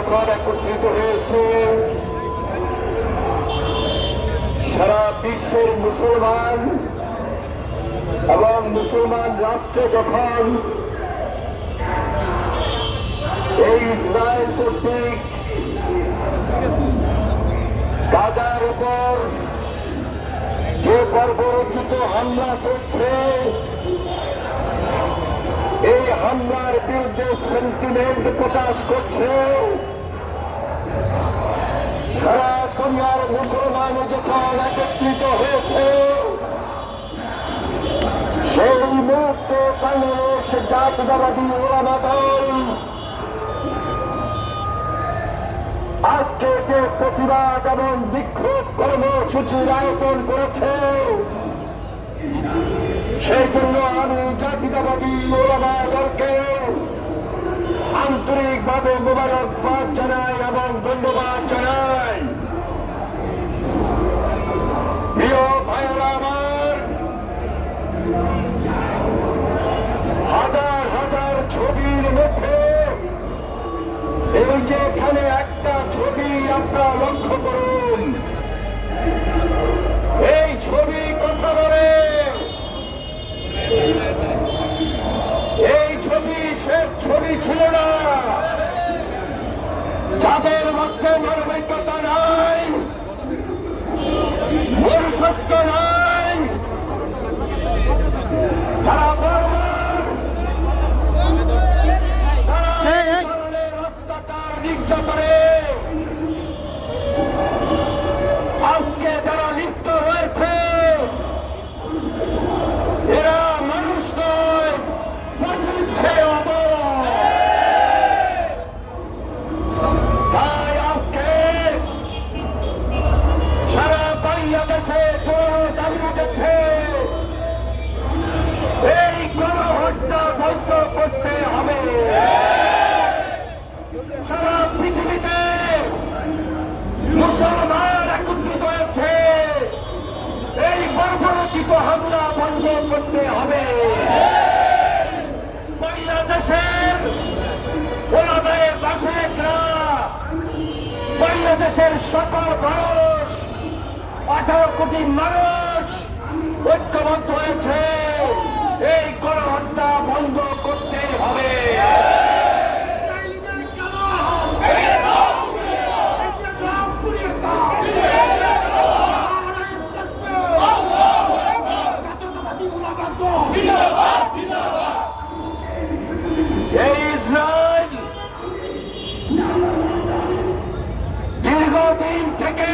যখন একত্রিত হয়েছে, সারা বিশ্বের মুসলমান এবং মুসলমান রাষ্ট্রে যখন এই ইসরায়েল কর্তৃক গাজার উপর যে বর্বরোচিত হামলা চলছে, এই হামলার বিরুদ্ধে সেন্টিমেন্ট প্রকাশ করছে সারা দুনিয়ার মুসলমান যখন একত্রিত হয়েছে, সেই মুহূর্তে বাংলাদেশ জাতীয়তাবাদী ওলামা দল আজকে যে প্রতিবাদ এবং বিক্ষোভ কর্মসূচির আয়োজন করেছে, সেই জন্য আমি জাতীয়তাবাদী ওলামা দলকে আন্তরিকভাবে মোবারকবাদ জানাই এবং ধন্যবাদ জানাই। প্রিয় ভাইয়েরা আমার, হাজার হাজার ছবির মধ্যে এই যে এখানে একটা ছবি আপনারা লক্ষ্য করুন, এই ছবি কথা বলে। এই ছবি শেষ ছবি ছিল না। যাদের মধ্যে মানবিকতা নাই, মনুষ্যত্ব নাই, যারা বারবার অত্যাচার নির্যাতনে আজকে যারা লিপ্ত রয়েছে, এরা মানুষ নয়, ফসিলছে অবর। তাই আজকে সারা বাংলাদেশে দাবি উঠেছে, এই গণহত্যা বন্ধ করতে হবে। সারা পৃথিবীতে মুসলমান একত্রিত হয়েছে, এই বর্বরোচিত হামলা বন্ধ করতে হবে। বাংলাদেশের ওলামায়ে বাসায়েকরা, বাংলাদেশের সকল মানুষ, 18 কোটি মানুষ ঐক্যবদ্ধ হয়েছে, এই গণহত্যা বন্ধ করতে হবে। এই ইসরায়েল দীর্ঘদিন থেকে